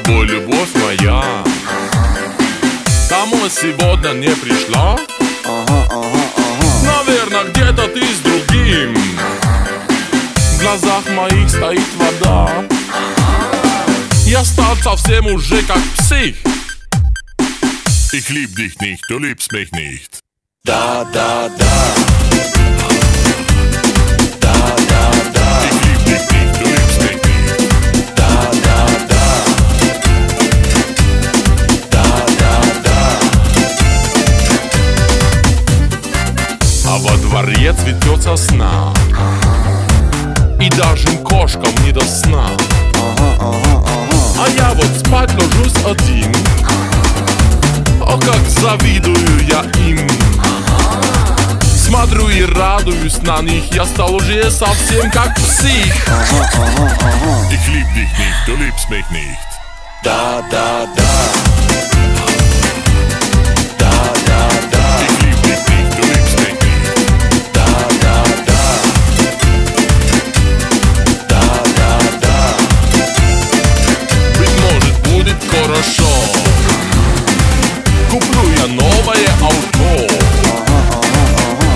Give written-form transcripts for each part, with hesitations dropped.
тобой, любовь моя. Домой сегодня не пришла. Наверное, где-то ты с другим. В глазах моих стоит вода. Я стал совсем уже как псих. Ich lieb dich nicht, du liebst mich nicht. Da, da, da. А во дворе цветет сосна, и даже кошкам не до сна. А я вот спать ложусь один. О, как завидую я им. Смотрю и радуюсь на них. Я стал уже совсем как псих. Ich lieb dich nicht, du liebst mich nicht. Da, da, da. Хорошо, куплю я новое авто.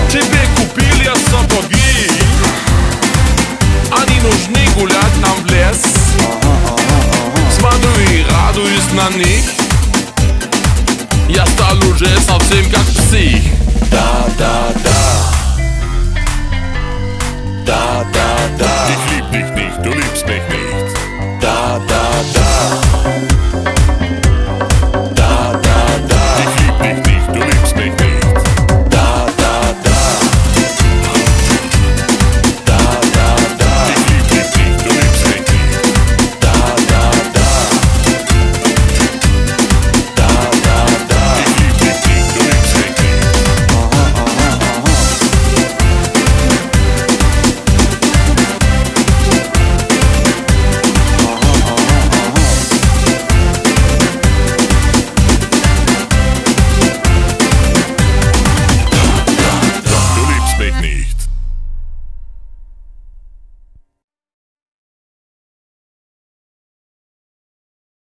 Тебе купил я сапоги. Они нужны гулять нам в лес. Смотрю и радуюсь на них. Я стал уже совсем как